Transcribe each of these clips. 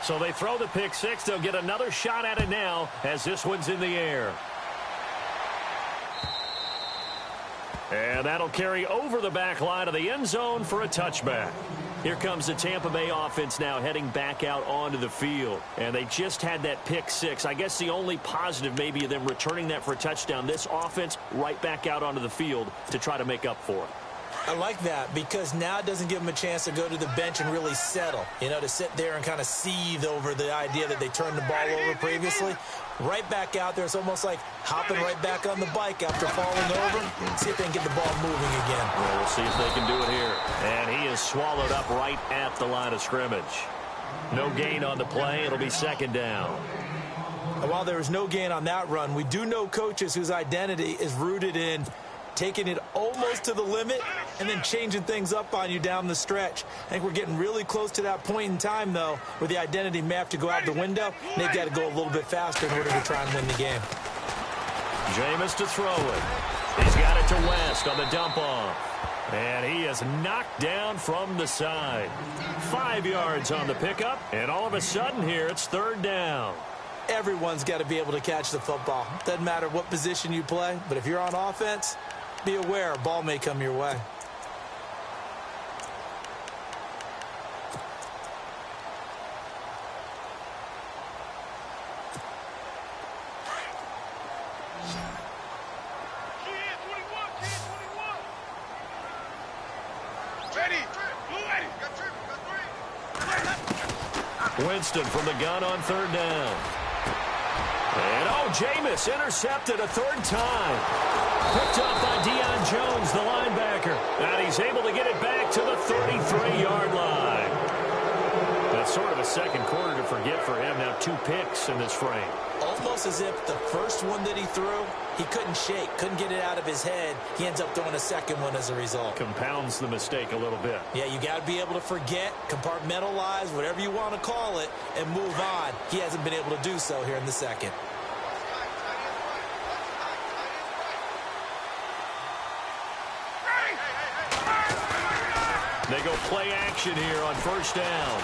So they throw the pick six. They'll get another shot at it now as this one's in the air. And that'll carry over the back line of the end zone for a touchback. Here comes the Tampa Bay offense now heading back out onto the field. And they just had that pick six. I guess the only positive maybe of them returning that for a touchdown. This offense right back out onto the field to try to make up for it. I like that because now it doesn't give them a chance to go to the bench and really settle. You know, to sit there and kind of seethe over the idea that they turned the ball over previously. Right back out there, it's almost like hopping right back on the bike after falling over. See if they can get the ball moving again. Well, we'll see if they can do it here. And he is swallowed up right at the line of scrimmage. No gain on the play. It'll be second down. And while there was no gain on that run, we do know coaches whose identity is rooted in taking it almost to the limit and then changing things up on you down the stretch. I think we're getting really close to that point in time, though, where the identity may have to go out the window. And they've got to go a little bit faster in order to try and win the game. Jameis to throw it. He's got it to West on the dump off. And he is knocked down from the side. 5 yards on the pickup, and all of a sudden here it's third down. Everyone's got to be able to catch the football. Doesn't matter what position you play, but if you're on offense, be aware a ball may come your way. Winston from the gun on third down. And, Jameis intercepted a third time. Picked up by Deion Jones, the linebacker. And he's able to get it back to the 33-yard line. That's sort of a second quarter to forget for him. Now 2 picks in this frame. Almost as if the first one that he threw, he couldn't shake, couldn't get it out of his head. He ends up throwing a second one as a result. Compounds the mistake a little bit. Yeah, you got to be able to forget, compartmentalize, whatever you want to call it, and move on. He hasn't been able to do so here in the second. They go play action here on first down.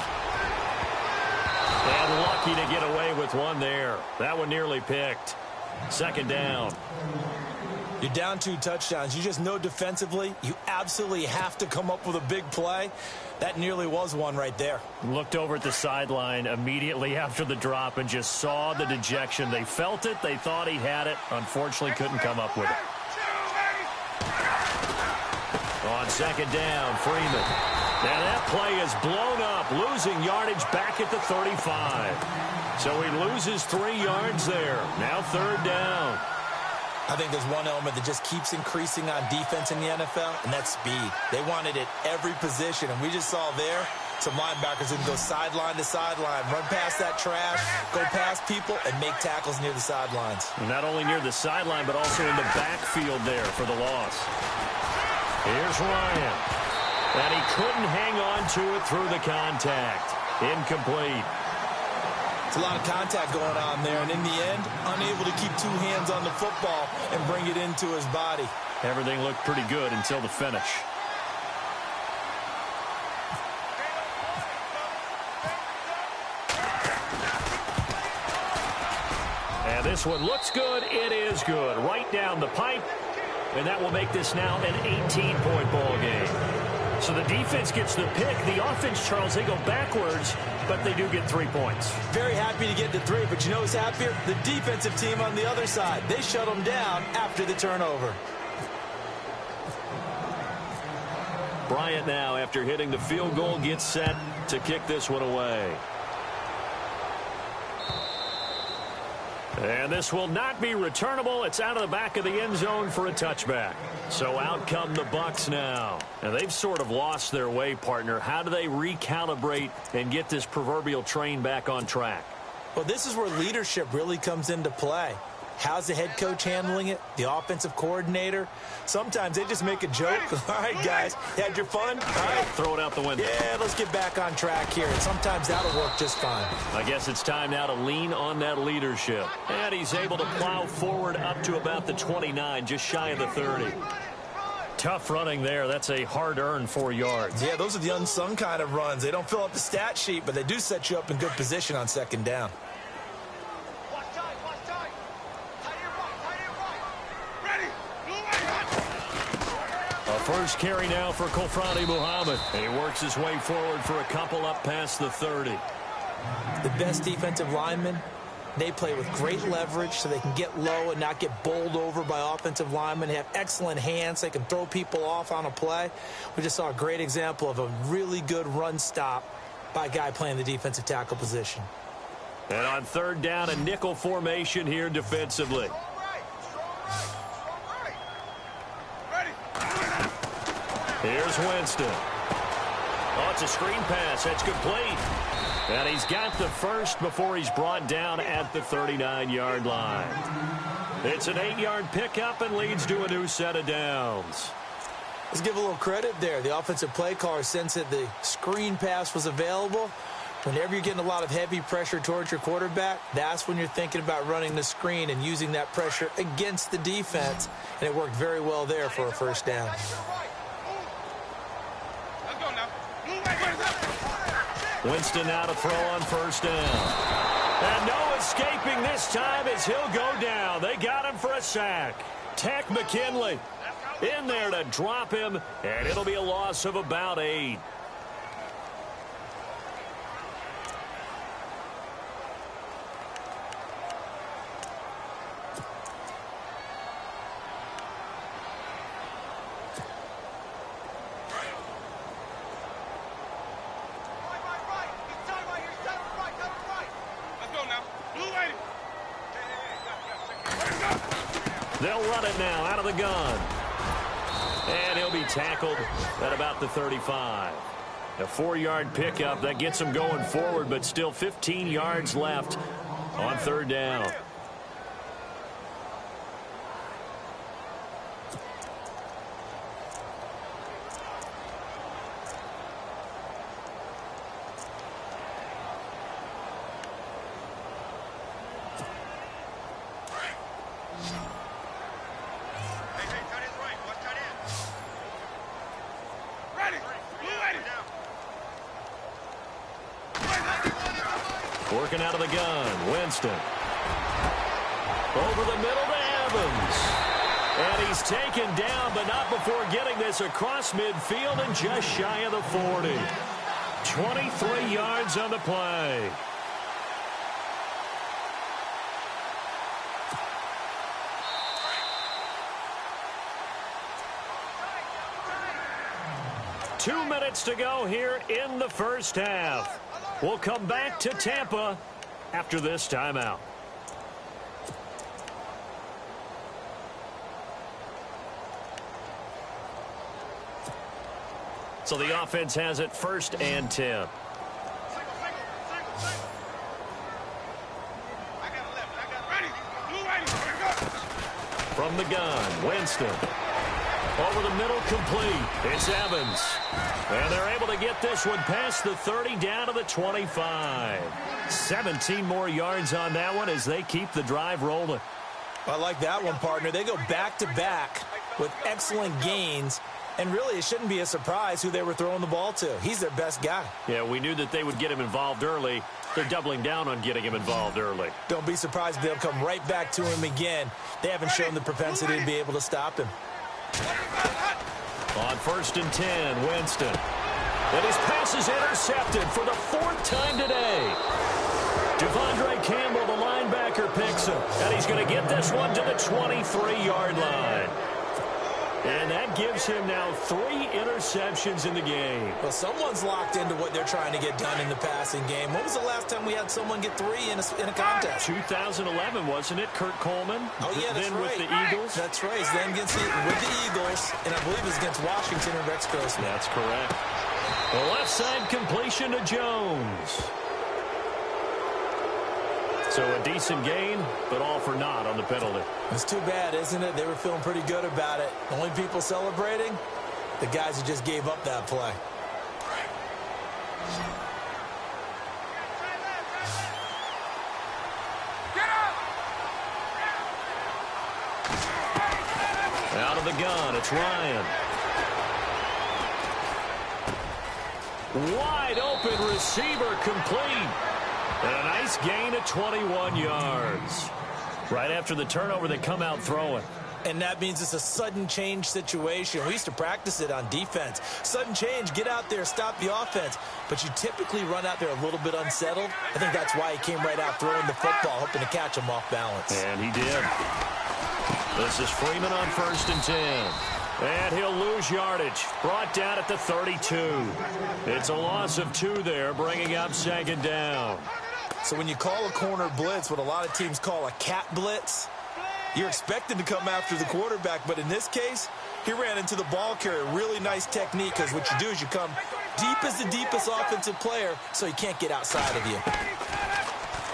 And lucky to get away with one there. That one nearly picked. Second down. You're down 2 touchdowns. You just know defensively you absolutely have to come up with a big play. That nearly was one right there. Looked over at the sideline immediately after the drop and just saw the dejection. They felt it. They thought he had it. Unfortunately, couldn't come up with it. On second down, Freeman. Now that play is blown up, losing yardage back at the 35. So he loses 3 yards there. Now third down. I think there's one element that just keeps increasing on defense in the NFL, and that's speed. They want it at every position, and we just saw there some linebackers who can go sideline to sideline, run past that trash, go past people, and make tackles near the sidelines. And not only near the sideline, but also in the backfield there for the loss. Here's Ryan. And he couldn't hang on to it through the contact. Incomplete. It's a lot of contact going on there, and in the end, unable to keep 2 hands on the football and bring it into his body. Everything looked pretty good until the finish. And this one looks good. It is good. Right down the pipe. And that will make this now an 18-point ball game. So the defense gets the pick. The offense, Charles, they go backwards, but they do get 3 points. Very happy to get the 3, but you know who's happier? The defensive team on the other side. They shut them down after the turnover. Bryant now, after hitting the field goal, gets set to kick this one away. And this will not be returnable. It's out of the back of the end zone for a touchback. So out come the Bucs now. And they've sort of lost their way, partner. How do they recalibrate and get this proverbial train back on track? Well, this is where leadership really comes into play. How's the head coach handling it? The offensive coordinator? Sometimes they just make a joke. All right, guys, you had your fun? All right. Throw it out the window. Yeah, let's get back on track here. And sometimes that'll work just fine. I guess it's time now to lean on that leadership. And he's able to plow forward up to about the 29, just shy of the 30. Tough running there. That's a hard-earned 4 yards. Yeah, those are the unsung kind of runs. They don't fill up the stat sheet, but they do set you up in good position on second down. A first carry now for Kofrani Muhammad. And he works his way forward for a couple up past the 30. The best defensive linemen, they play with great leverage so they can get low and not get bowled over by offensive linemen. They have excellent hands. They can throw people off on a play. We just saw a great example of a really good run stop by a guy playing the defensive tackle position. And on third down, a nickel formation here defensively. Here's Winston. Oh, it's a screen pass. That's complete. And he's got the first before he's brought down at the 39-yard line. It's an 8-yard pickup and leads to a new set of downs. Let's give a little credit there. The offensive play caller sensed that the screen pass was available. Whenever you're getting a lot of heavy pressure towards your quarterback, that's when you're thinking about running the screen and using that pressure against the defense. And it worked very well there for a first down. Winston now to throw on first down. And no escaping this time as he'll go down. They got him for a sack. Tech McKinley in there to drop him, and it'll be a loss of about 8. They'll run it now out of the gun. And he'll be tackled at about the 35. A 4-yard pickup that gets him going forward, but still 15 yards left on third down. Working out of the gun, Winston. Over the middle to Evans. And he's taken down, but not before getting this across midfield and just shy of the 40. 23 yards on the play. Two minutes to go here in the first half. We'll come back to Tampa after this timeout. So the offense has it 1st and 10. From the gun, Winston. Over the middle, complete. It's Evans. And they're able to get this one past the 30 down to the 25. 17 more yards on that one as they keep the drive rolling. I like that one, partner. They go back-to-back with excellent gains. And really, it shouldn't be a surprise who they were throwing the ball to. He's their best guy. Yeah, we knew that they would get him involved early. They're doubling down on getting him involved early. Don't be surprised if they'll come right back to him again. They haven't shown the propensity to be able to stop him. On 1st and 10, Winston. And his pass is intercepted for the 4th time today. Devondre Campbell, the linebacker, picks him. And he's going to get this one to the 23-yard line. And that gives him now 3 interceptions in the game. Well, someone's locked into what they're trying to get done in the passing game. When was the last time we had someone get 3 in a contest? 2011, wasn't it? Kurt Coleman? Oh, yeah, that's then right. with the Eagles? That's right. He's then with the Eagles, and I believe it was against Washington or Rex Grossman. That's correct. The left side completion to Jones. So a decent gain, but all for naught on the penalty. It's too bad, isn't it? They were feeling pretty good about it. The only people celebrating, the guys who just gave up that play. Out of the gun, it's Ryan. Wide open receiver complete. And a nice gain of 21 yards. Right after the turnover, they come out throwing. And that means it's a sudden change situation. We used to practice it on defense. Sudden change, get out there, stop the offense. But you typically run out there a little bit unsettled. I think that's why he came right out throwing the football, hoping to catch him off balance. And he did. This is Freeman on 1st and 10. And he'll lose yardage. Brought down at the 32. It's a loss of 2 there, bringing up 2nd down. So when you call a corner blitz, what a lot of teams call a cat blitz, you're expected to come after the quarterback. But in this case, he ran into the ball carrier. Really nice technique, because what you do is you come deep as the deepest offensive player, so he can't get outside of you.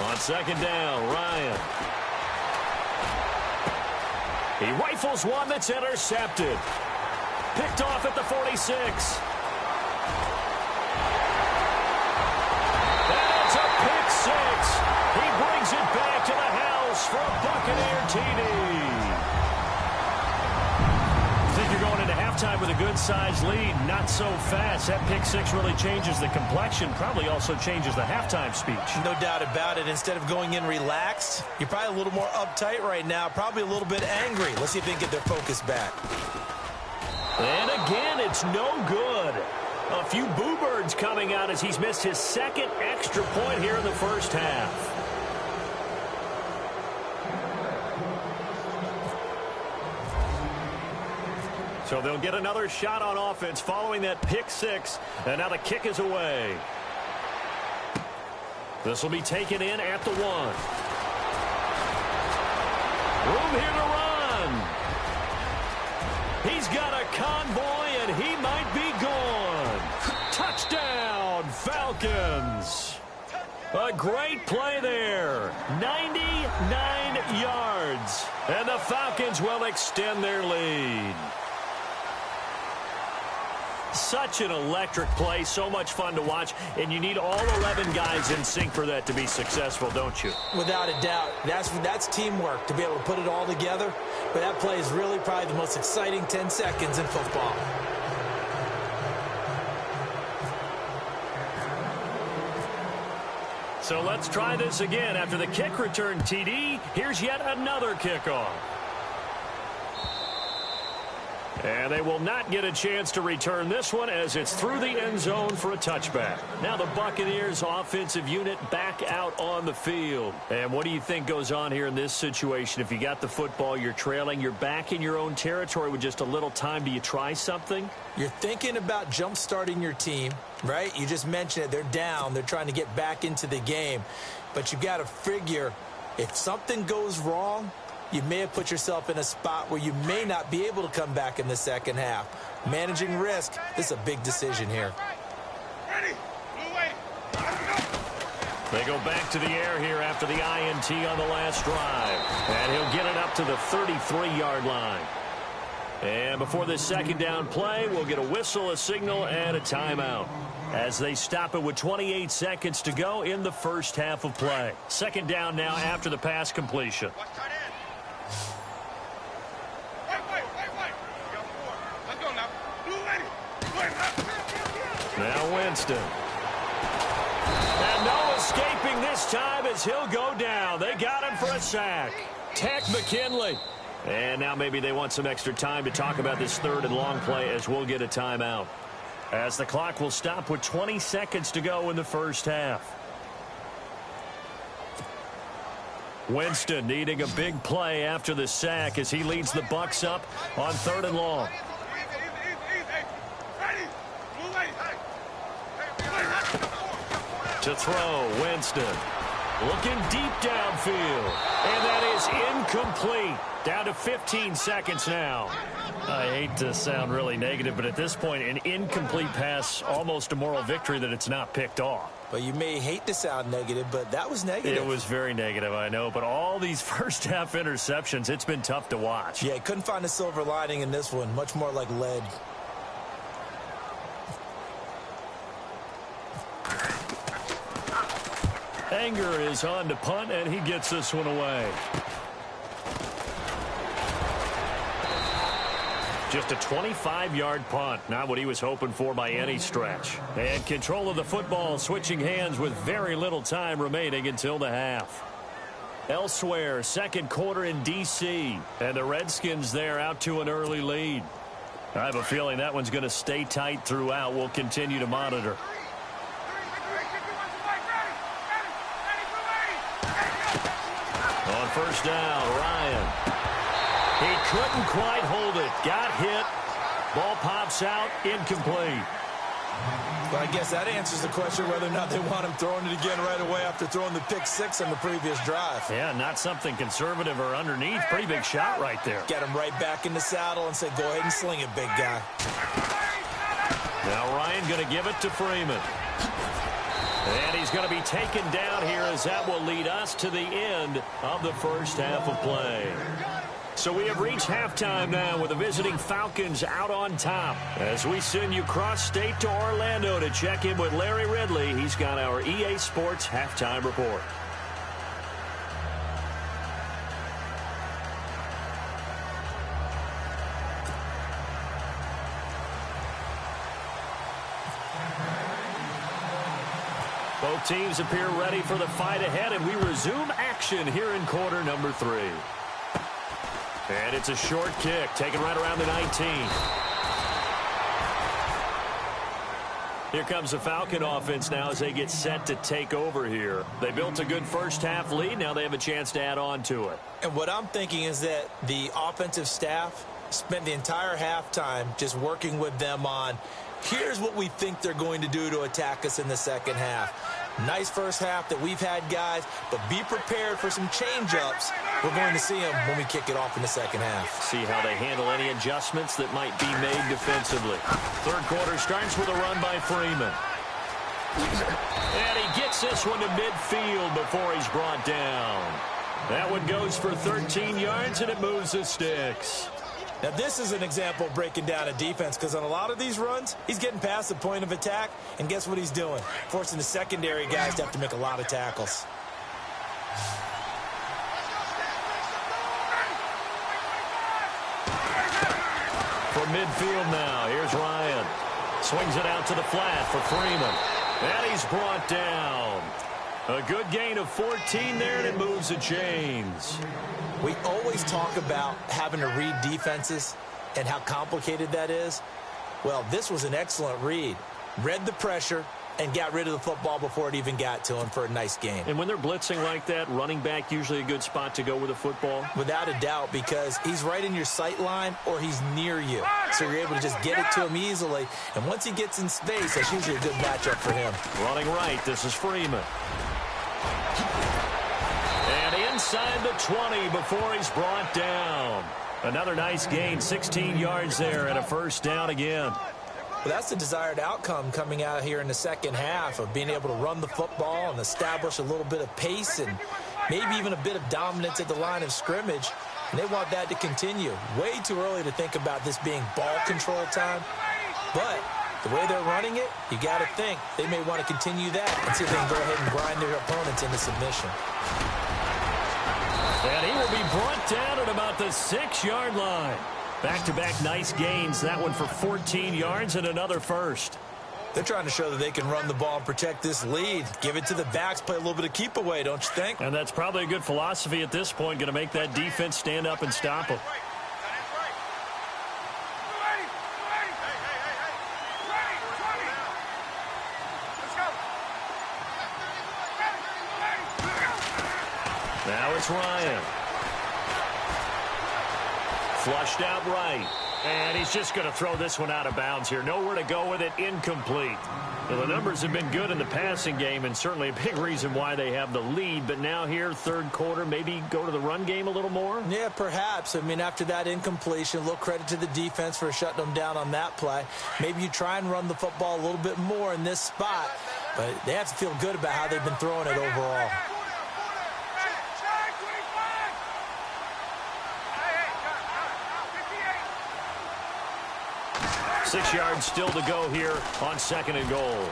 On 2nd down, Ryan. He rifles one that's intercepted. Picked off at the 46. And it's a pick 6. He brings it back to the house for a Buccaneer TD. I think you're going into halftime with a good-sized lead. Not so fast. That pick 6 really changes the complexion. Probably also changes the halftime speech. No doubt about it. Instead of going in relaxed, you're probably a little more uptight right now. Probably a little bit angry. Let's see if they can get their focus back. And again, it's no good. A few boo birds coming out as he's missed his 2nd extra point here in the first half. So they'll get another shot on offense following that pick 6. And now the kick is away. This will be taken in at the 1. Room here to run. He's got a convoy, and he might be gone. Touchdown, Falcons. A great play there. 99 yards. And the Falcons will extend their lead. Such an electric play, so much fun to watch, and you need all 11 guys in sync for that to be successful, don't you? Without a doubt. That's teamwork, to be able to put it all together. But that play is really probably the most exciting 10 seconds in football. So let's try this again. After the kick return TD, here's yet another kickoff. And they will not get a chance to return this one as it's through the end zone for a touchback. Now the Buccaneers offensive unit back out on the field. And what do you think goes on here in this situation? If you got the football, you're trailing, you're back in your own territory with just a little time. Do you try something? You're thinking about jump-starting your team, right? You just mentioned it. They're down. They're trying to get back into the game. But you got to figure, if something goes wrong, you may have put yourself in a spot where you may not be able to come back in the second half. Managing risk, this is a big decision here. They go back to the air here after the INT on the last drive. And he'll get it up to the 33-yard line. And before this 2nd down play, we'll get a whistle, a signal, and a timeout as they stop it with 28 seconds to go in the first half of play. 2nd down now after the pass completion. Now Winston. And no escaping this time as he'll go down. They got him for a sack. Tech McKinley. And now maybe they want some extra time to talk about this 3rd and long play as we'll get a timeout. As the clock will stop with 20 seconds to go in the first half. Winston needing a big play after the sack as he leads the Bucs up on 3rd and long. To throw, Winston. Looking deep downfield. And that is incomplete. Down to 15 seconds now. I hate to sound really negative, but at this point, an incomplete pass, almost a moral victory that it's not picked off. Well, you may hate to sound negative, but that was negative. It was very negative, I know. But all these first-half interceptions, it's been tough to watch. Yeah, couldn't find a silver lining in this one. Much more like lead. Anger is on to punt, and he gets this one away. Just a 25-yard punt, not what he was hoping for by any stretch. And control of the football, switching hands with very little time remaining until the half. Elsewhere, second quarter in D.C., and the Redskins there out to an early lead. I have a feeling that one's going to stay tight throughout. We'll continue to monitor. On first down, Ryan. He couldn't quite hold it. Got hit. Ball pops out. Incomplete. But I guess that answers the question whether or not they want him throwing it again right away after throwing the pick six on the previous drive. Yeah, not something conservative or underneath. Pretty big shot right there. Get him right back in the saddle and say, go ahead and sling it, big guy. Now Ryan going to give it to Freeman. And he's going to be taken down here as that will lead us to the end of the first half of play. So we have reached halftime now with the visiting Falcons out on top. As we send you cross-state to Orlando to check in with Larry Ridley, he's got our EA Sports halftime report. Both teams appear ready for the fight ahead, and we resume action here in quarter number 3. And it's a short kick, taken right around the 19. Here comes the Falcon offense now as they get set to take over here. They built a good first half lead. Now they have a chance to add on to it. And what I'm thinking is that the offensive staff spent the entire halftime just working with them on, here's what we think they're going to do to attack us in the second half. Nice first half that we've had, guys, but be prepared for some change-ups. We're going to see them when we kick it off in the second half. See how they handle any adjustments that might be made defensively. Third quarter starts with a run by Freeman. And he gets this one to midfield before he's brought down. That one goes for 13 yards, and it moves the sticks. Now, this is an example of breaking down a defense, because on a lot of these runs, he's getting past the point of attack, and guess what he's doing? Forcing the secondary guys to have to make a lot of tackles. From midfield now, here's Ryan. Swings it out to the flat for Freeman. And he's brought down. A good gain of 14 there, and it moves the chains. We always talk about having to read defenses and how complicated that is. Well, this was an excellent read. Read the pressure and got rid of the football before it even got to him for a nice gain. And when they're blitzing like that, running back usually a good spot to go with the football? Without a doubt, because he's right in your sight line or he's near you. So you're able to just get it to him easily. And once he gets in space, that's usually a good matchup for him. Running right, this is Freeman. And inside the 20 before he's brought down. Another nice gain, 16 yards there and a first down again. Well, that's the desired outcome coming out here in the second half of being able to run the football and establish a little bit of pace and maybe even a bit of dominance at the line of scrimmage. And they want that to continue. Way too early to think about this being ball control time. But the way they're running it, you got to think they may want to continue that and see if they can go ahead and grind their opponents into submission. And he will be brought down at about the 6-yard line. Back-to-back nice gains. That one for 14 yards and another first. They're trying to show that they can run the ball and protect this lead. Give it to the backs, play a little bit of keep away, don't you think? And that's probably a good philosophy at this point. Going to make that defense stand up and stop them. Now it's Ryan. Flushed out right. And he's just going to throw this one out of bounds here. Nowhere to go with it. Incomplete. Well, the numbers have been good in the passing game and certainly a big reason why they have the lead. But now here, third quarter, maybe go to the run game a little more? Yeah, perhaps. I mean, after that incompletion, a little credit to the defense for shutting them down on that play. Maybe you try and run the football a little bit more in this spot. But they have to feel good about how they've been throwing it overall. Six yards still to go here on second and goal.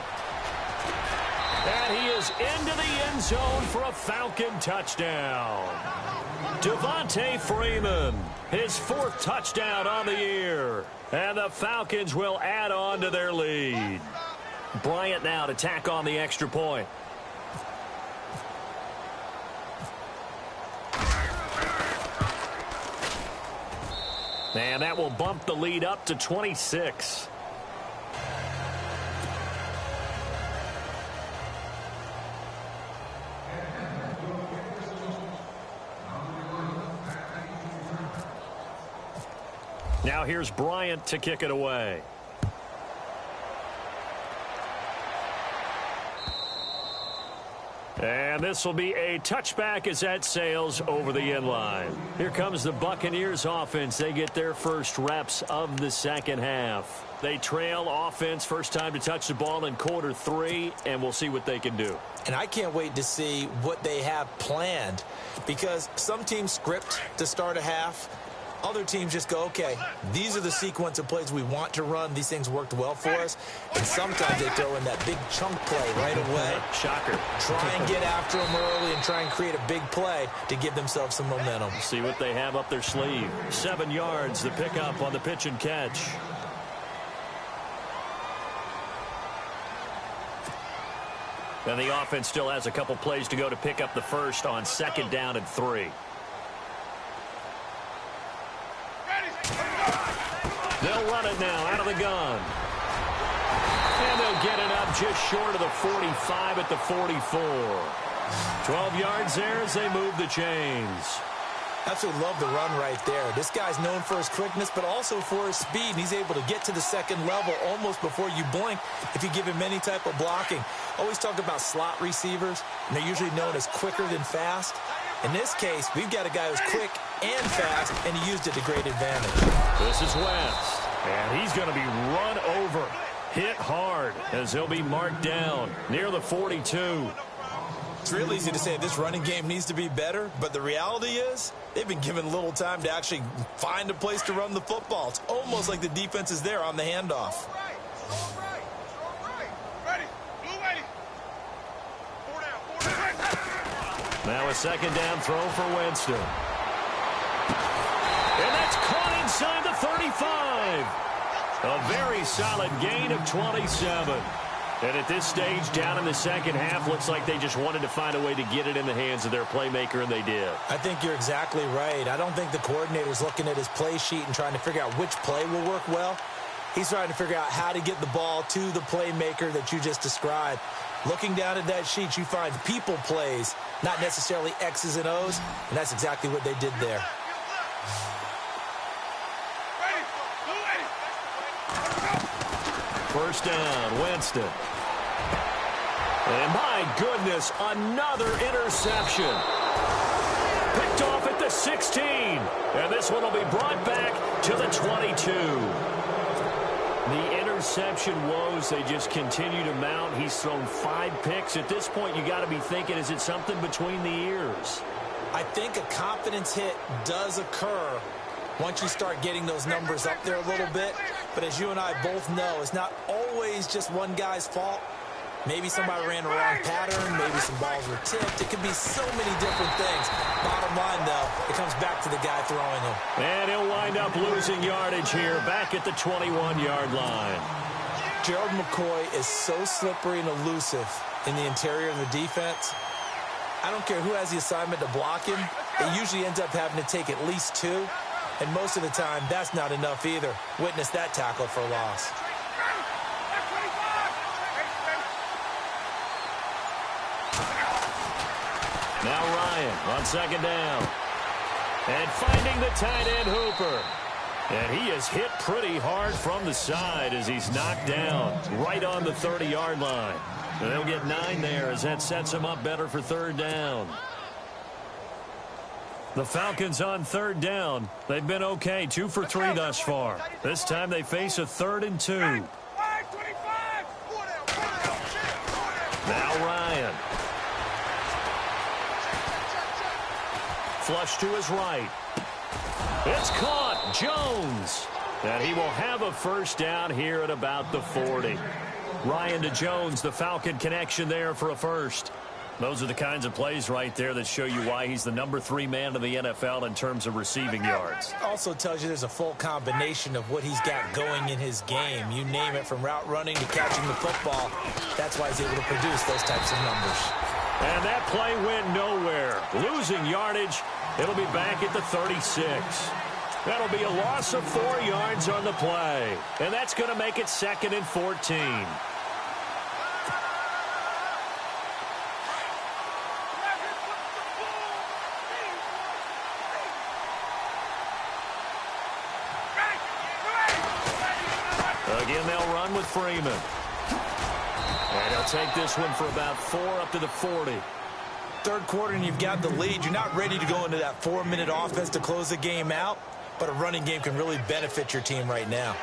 And he is into the end zone for a Falcon touchdown. Devontae Freeman, his 4th touchdown on the year. And the Falcons will add on to their lead. Bryant now to tack on the extra point. And that will bump the lead up to 26. Now here's Bryant to kick it away. And this will be a touchback as that sails over the end line. Here comes the Buccaneers offense. They get their first reps of the second half. They trail offense first time to touch the ball in quarter 3, and we'll see what they can do. And I can't wait to see what they have planned, because some teams script to start a half. Other teams just go, okay, these are the sequence of plays we want to run. These things worked well for us. And sometimes they throw in that big chunk play right away. Shocker. Try and get after them early and try and create a big play to give themselves some momentum. See what they have up their sleeve. 7 yards, the pickup on the pitch and catch. And the offense still has a couple plays to go to pick up the first on 2nd down and 3. They'll run it now out of the gun. And they'll get it up just short of the 45 at the 44. 12 yards there as they move the chains. Absolutely love the run right there. This guy's known for his quickness, but also for his speed. And he's able to get to the second level almost before you blink if you give him any type of blocking. Always talk about slot receivers, and they're usually known as quicker than fast. In this case, we've got a guy who's quick and fast, and he used it to great advantage. This is West, and he's going to be run over, hit hard, as he'll be marked down near the 42. It's real easy to say this running game needs to be better, but the reality is they've been given little time to actually find a place to run the football. It's almost like the defense is there on the handoff. Now a 2nd down throw for Winston. And that's caught inside the 35. A very solid gain of 27. And at this stage, down in the second half, looks like they just wanted to find a way to get it in the hands of their playmaker, and they did. I think you're exactly right. I don't think the coordinator's looking at his play sheet and trying to figure out which play will work well. He's trying to figure out how to get the ball to the playmaker that you just described. Looking down at that sheet, you find people plays, not necessarily X's and O's, and that's exactly what they did there. First down, Winston. And my goodness, another interception. Picked off at the 16. And this one will be brought back to the 22. The interception woes, they just continue to mount. He's thrown 5 picks. At this point, you got to be thinking, is it something between the ears? I think a confidence hit does occur once you start getting those numbers up there a little bit. But as you and I both know, it's not always just one guy's fault. Maybe somebody ran the wrong pattern. Maybe some balls were tipped. It could be so many different things. Bottom line, though, it comes back to the guy throwing them. And he'll wind up losing yardage here back at the 21-yard line. Gerald McCoy is so slippery and elusive in the interior of the defense. I don't care who has the assignment to block him. It usually ends up having to take at least 2. And most of the time, that's not enough either. Witness that tackle for loss. Now Ryan on 2nd down. And finding the tight end Hooper. And he is hit pretty hard from the side as he's knocked down right on the 30-yard line. And they'll get 9 there as that sets him up better for 3rd down. The Falcons on 3rd down. They've been okay, 2 for 3 thus far. This time they face a 3rd and 2. Now Ryan. Flush to his right. It's caught. Jones. And he will have a first down here at about the 40. Ryan to Jones, the Falcon connection there for a first. Those are the kinds of plays right there that show you why he's the number 3 man in the NFL in terms of receiving yards. Also tells you there's a full combination of what he's got going in his game. You name it, from route running to catching the football. That's why he's able to produce those types of numbers. And that play went nowhere. Losing yardage. It'll be back at the 36. That'll be a loss of 4 yards on the play. And that's going to make it 2nd and 14. Again, they'll run with Freeman. And he'll take this one for about 4 up to the 40. Third quarter and you've got the lead. You're not ready to go into that 4-minute offense to close the game out, but a running game can really benefit your team right now.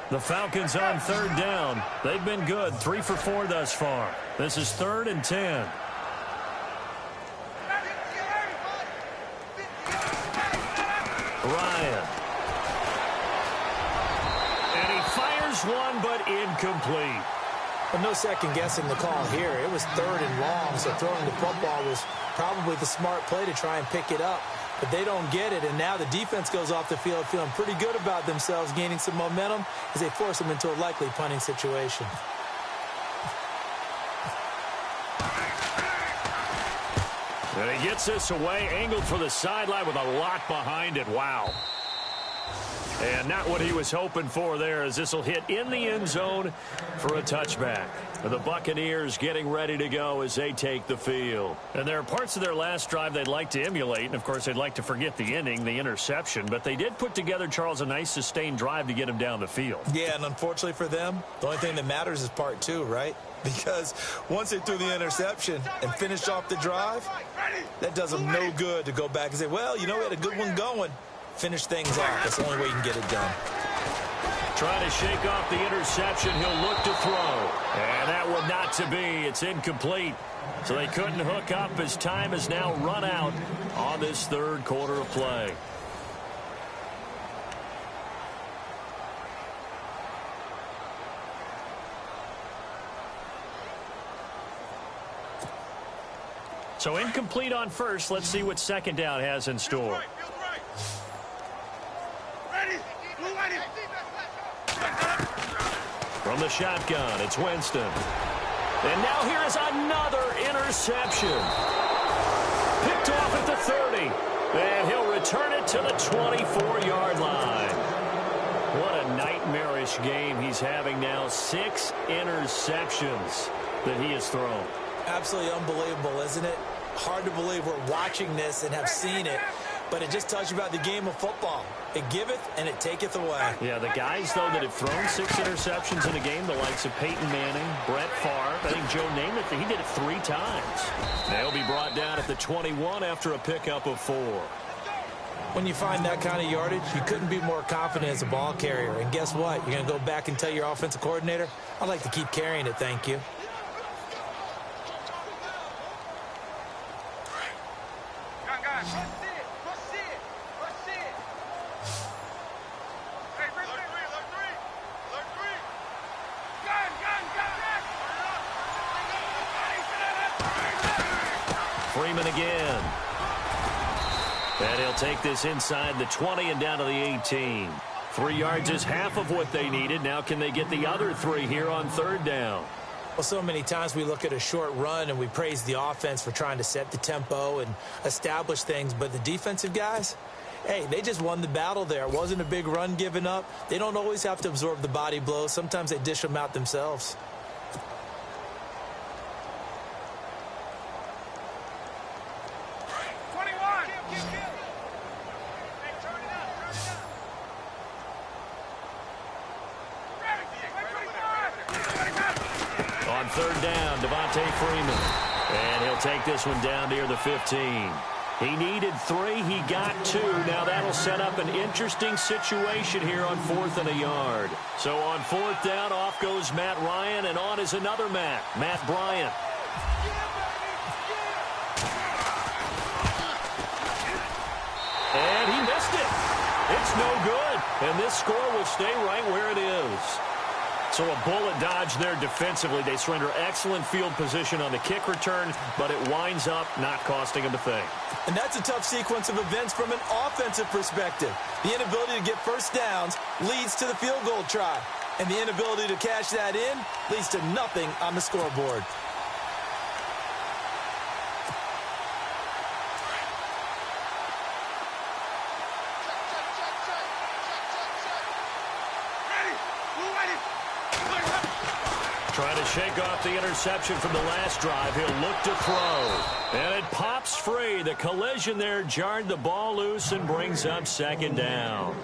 The Falcons on 3rd down. They've been good, 3 for 4 thus far. This is 3rd and 10. Ryan. And he fires one, but incomplete. But no second guessing the call here. It was 3rd and long, so throwing the football was probably the smart play to try and pick it up. But they don't get it, and now the defense goes off the field feeling pretty good about themselves, gaining some momentum as they force them into a likely punting situation. And he gets this away, angled for the sideline with a lot behind it. Wow. And not what he was hoping for there, as this will hit in the end zone for a touchback. The Buccaneers getting ready to go as they take the field. And there are parts of their last drive they'd like to emulate, and of course they'd like to forget the ending, the interception. But they did put together, Charles, a nice sustained drive to get him down the field. Yeah, and unfortunately for them, the only thing that matters is part 2, right? Because once they threw the interception and finished off the drive, that does them no good to go back and say, well, you know, we had a good one going. Finish things off. That's the only way you can get it done. Trying to shake off the interception. He'll look to throw. And that one not to be. It's incomplete. So they couldn't hook up as time has now run out on this 3rd quarter of play. So incomplete on first. Let's see what 2nd down has in store. From the shotgun, it's Winston. And now here is another interception. Picked off at the 30. And he'll return it to the 24-yard line. What a nightmarish game he's having now. 6 interceptions that he has thrown. Absolutely unbelievable, isn't it? Hard to believe we're watching this and have seen it. But it just tells you about the game of football. It giveth and it taketh away. Yeah, the guys, though, that have thrown 6 interceptions in a game, the likes of Peyton Manning, Brett Favre, I think Joe Namath, he did it 3 times. They'll be brought down at the 21 after a pickup of 4. When you find that kind of yardage, you couldn't be more confident as a ball carrier. And guess what? You're going to go back and tell your offensive coordinator, I'd like to keep carrying it, thank you. Freeman again. And he'll take this inside the 20 and down to the 18. 3 yards is half of what they needed. Now can they get the other 3 here on 3rd down? Well, so many times we look at a short run and we praise the offense for trying to set the tempo and establish things. But the defensive guys, hey, they just won the battle there. It wasn't a big run given up. They don't always have to absorb the body blows. Sometimes they dish them out themselves. On 3rd down, Freeman. And he'll take this one down near the 15. He needed 3. He got 2. Now that'll set up an interesting situation here on 4th and a yard. So on 4th down, off goes Matt Ryan, and on is another Matt Bryant. And he missed it. It's no good. And this score will stay right where it is. So a bullet dodge there defensively. They surrender excellent field position on the kick return, but it winds up not costing them a thing. And that's a tough sequence of events from an offensive perspective. The inability to get first downs leads to the field goal try. And the inability to cash that in leads to nothing on the scoreboard. Trying to shake off the interception from the last drive. He'll look to throw. And it pops free. The collision there jarred the ball loose and brings up second down.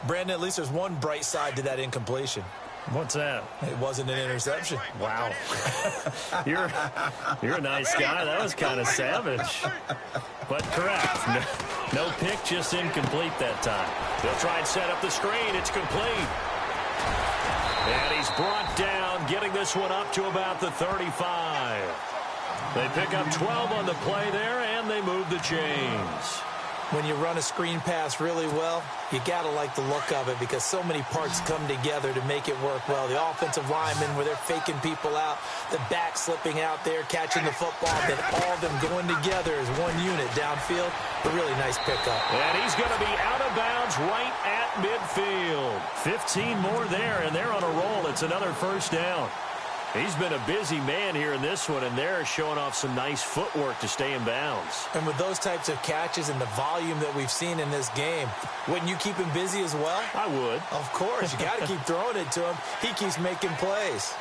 Brandon, at least there's one bright side to that incompletion. What's that? It wasn't an interception. Wow. You're a nice guy. That was kind of savage. But correct. No pick, just incomplete that time. They'll try and set up the screen. It's complete. And he's brought down, getting this one up to about the 35. They pick up 12 on the play there, and they move the chains. When you run a screen pass really well, you got to like the look of it because so many parts come together to make it work well. The offensive linemen where they're faking people out, the back slipping out there, catching the football, then all of them going together as one unit downfield. A really nice pickup. And he's going to be out of bounds right at midfield. 15 more there, and they're on a roll. It's another first down. He's been a busy man here in this one, and they're showing off some nice footwork to stay in bounds. And with those types of catches and the volume that we've seen in this game, wouldn't you keep him busy as well? I would. Of course. You got to keep throwing it to him. He keeps making plays.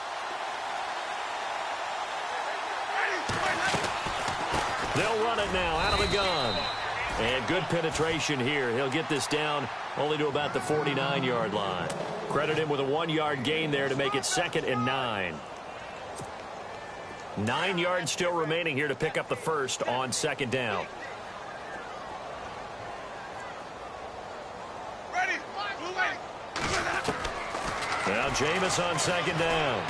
They'll run it now out of the gun. And good penetration here. He'll get this down only to about the 49-yard line. Credit him with a 1-yard gain there to make it 2nd and 9. 9 yards still remaining here to pick up the first on 2nd down. Ready. Now Jameis on 2nd down.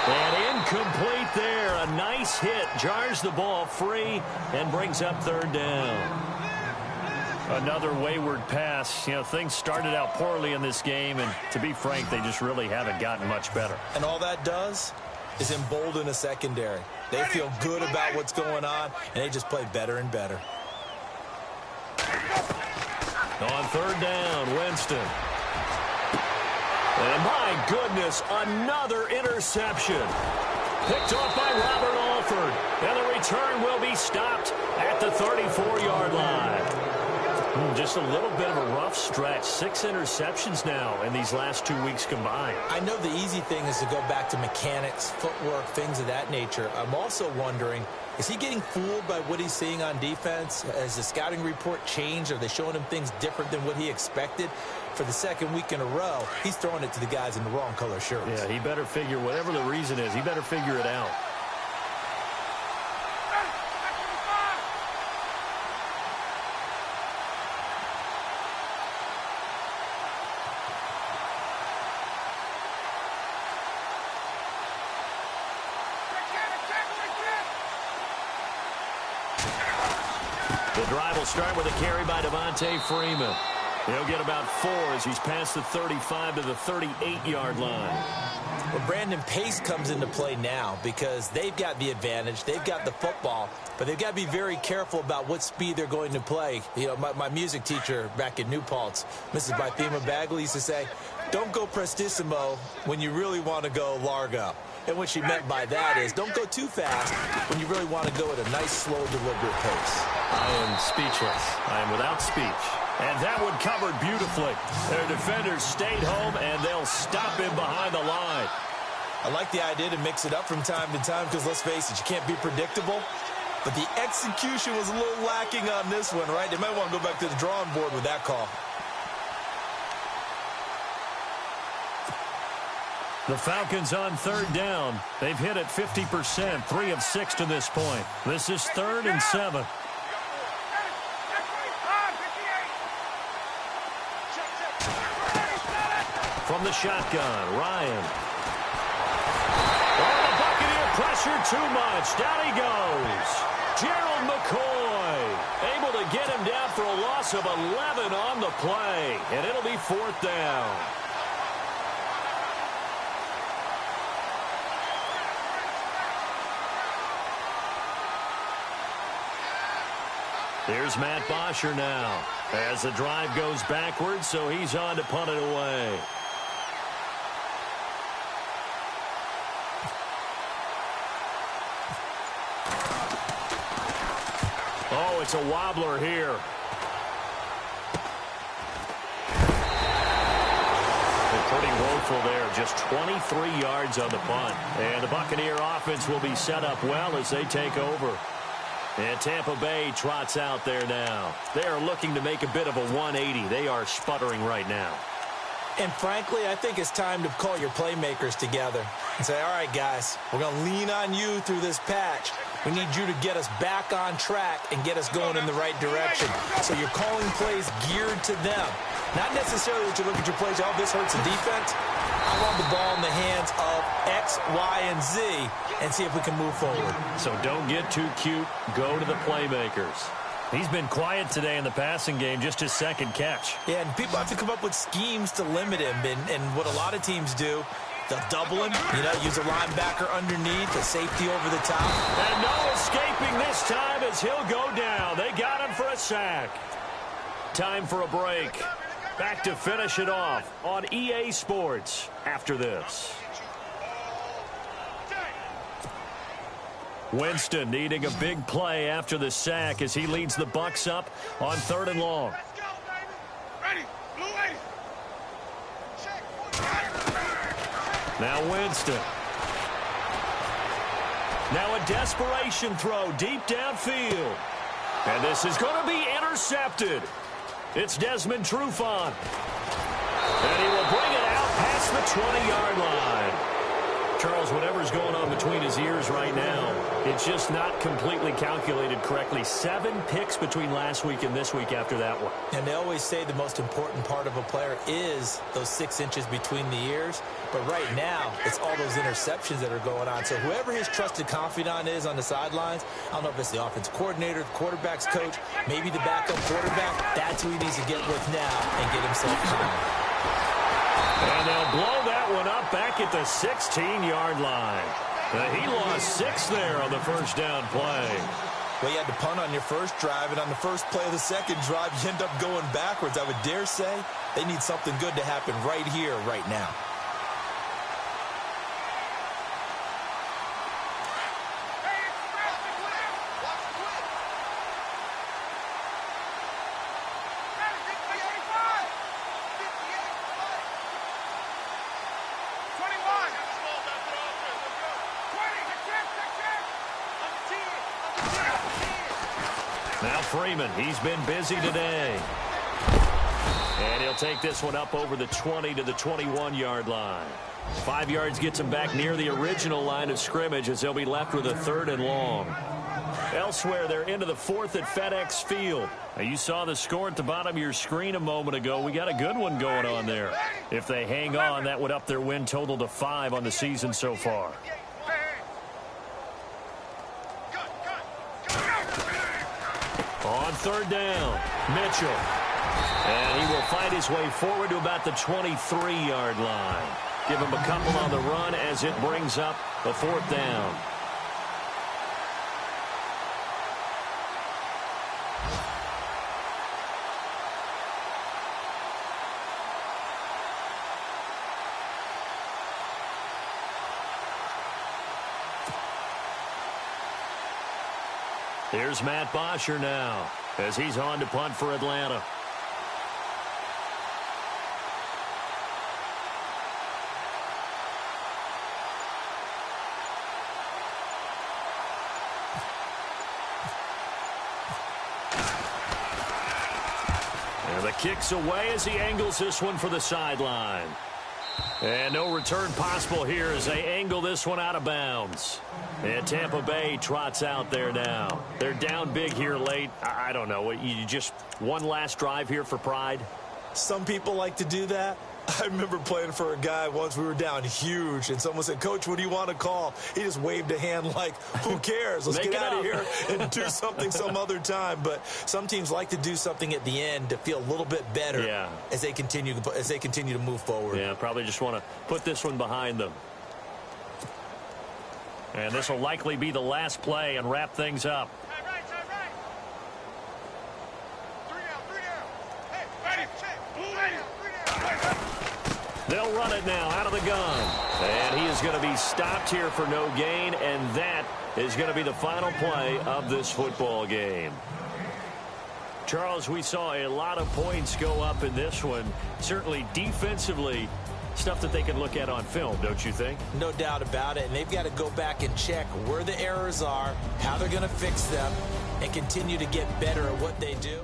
And incomplete there. A nice hit. Jars the ball free and brings up 3rd down. Another wayward pass. You know, things started out poorly in this game, and to be frank, they just really haven't gotten much better. And all that does is embolden a secondary. They feel good about what's going on, and they just play better and better. On 3rd down, Winston. And my goodness, another interception. Picked off by Robert Alford. And the return will be stopped at the 34-yard line. Just a little bit of a rough stretch. 6 interceptions now in these last 2 weeks combined. I know the easy thing is to go back to mechanics, footwork, things of that nature. I'm also wondering, is he getting fooled by what he's seeing on defense? Has the scouting report changed? Are they showing him things different than what he expected? For the 2nd week in a row, he's throwing it to the guys in the wrong color shirts. Yeah, he better figure, whatever the reason is, he better figure it out. The drive will start with a carry by Devontae Freeman. He'll get about 4 as he's past the 35 to the 38-yard line. Well, Brandon, pace comes into play now because they've got the advantage. They've got the football, but they've got to be very careful about what speed they're going to play. You know, my music teacher back in New Paltz, Mrs. Bythema Bagley, used to say, don't go prestissimo when you really want to go largo. And what she meant by that is don't go too fast when you really want to go at a nice, slow, deliberate pace. I am speechless. I am without speech. And that one covered beautifully. Their defenders stayed home, and they'll stop him behind the line. I like the idea to mix it up from time to time because, let's face it, you can't be predictable. But the execution was a little lacking on this one, right? They might want to go back to the drawing board with that call. The Falcons on 3rd down. They've hit it 50%, 3 of 6 to this point. This is 3rd and 7. From the shotgun, Ryan. Oh, the Buccaneer pressure too much. Down he goes. Gerald McCoy able to get him down for a loss of 11 on the play. And it'll be 4th down. Here's Matt Bosher now as the drive goes backwards, so he's on to punt it away. Oh, it's a wobbler here. Pretty woeful there. Just 23 yards on the punt. And the Buccaneer offense will be set up well as they take over. And Tampa Bay trots out there now. They are looking to make a bit of a 180. They are sputtering right now. And frankly, I think it's time to call your playmakers together and say, all right, guys, we're going to lean on you through this patch. We need you to get us back on track and get us going in the right direction. So you're calling plays geared to them. Not necessarily that you look at your plays, oh, this hurts the defense. I want the ball in the hands of X, Y, and Z and see if we can move forward. So don't get too cute. Go to the playmakers. He's been quiet today in the passing game, just his second catch. Yeah, and people have to come up with schemes to limit him. And what a lot of teams do, they'll double him, use a linebacker underneath, a safety over the top. And no escaping this time as he'll go down. They got him for a sack. Time for a break. Back to finish it off on EA Sports after this. Winston needing a big play after the sack as he leads the Bucs up on 3rd and long. Now Winston. Now a desperation throw deep downfield. And this is going to be intercepted. It's Desmond Trufant. And he will bring it out past the 20-yard line. Charles, whatever's going on between his ears right now, it's just not completely calculated correctly. 7 picks between last week and this week after that one. And they always say the most important part of a player is those 6 inches between the ears. But right now, it's all those interceptions that are going on. So whoever his trusted confidant is on the sidelines, I don't know if it's the offense coordinator, the quarterback's coach, maybe the backup quarterback, that's who he needs to get with now and get himself calm. And they'll blow that one up back at the 16-yard line. He lost 6 there on the first down play. Well, you had to punt on your first drive, and on the first play of the second drive, you end up going backwards. I would dare say they need something good to happen right here, right now. Now Freeman, he's been busy today. And he'll take this one up over the 20 to the 21-yard line. 5 yards gets him back near the original line of scrimmage as they'll be left with a 3rd and long. Elsewhere, they're into the 4th at FedEx Field. Now, you saw the score at the bottom of your screen a moment ago. We got a good one going on there. If they hang on, that would up their win total to 5 on the season so far. On 3rd down, Mitchell. And he will find his way forward to about the 23-yard line. Give him a couple on the run as it brings up the 4th down. Here's Matt Bosher now as he's on to punt for Atlanta. And the kick's away as he angles this one for the sideline. And no return possible here as they angle this one out of bounds. And Tampa Bay trots out there now. They're down big here late. I don't know. You just one last drive here for pride? Some people like to do that. I remember playing for a guy once. We were down huge, and someone said, "Coach, what do you want to call?" He just waved a hand like, who cares? Let's get out of here and do something some other time. But some teams like to do something at the end to feel a little bit better as they continue to move forward. Yeah, probably just want to put this one behind them. And this will likely be the last play and wrap things up. They'll run it now out of the gun. And he is going to be stopped here for no gain, and that is going to be the final play of this football game. Charles, we saw a lot of points go up in this one. Certainly defensively, stuff that they can look at on film, don't you think? No doubt about it. And they've got to go back and check where the errors are, how they're going to fix them, and continue to get better at what they do.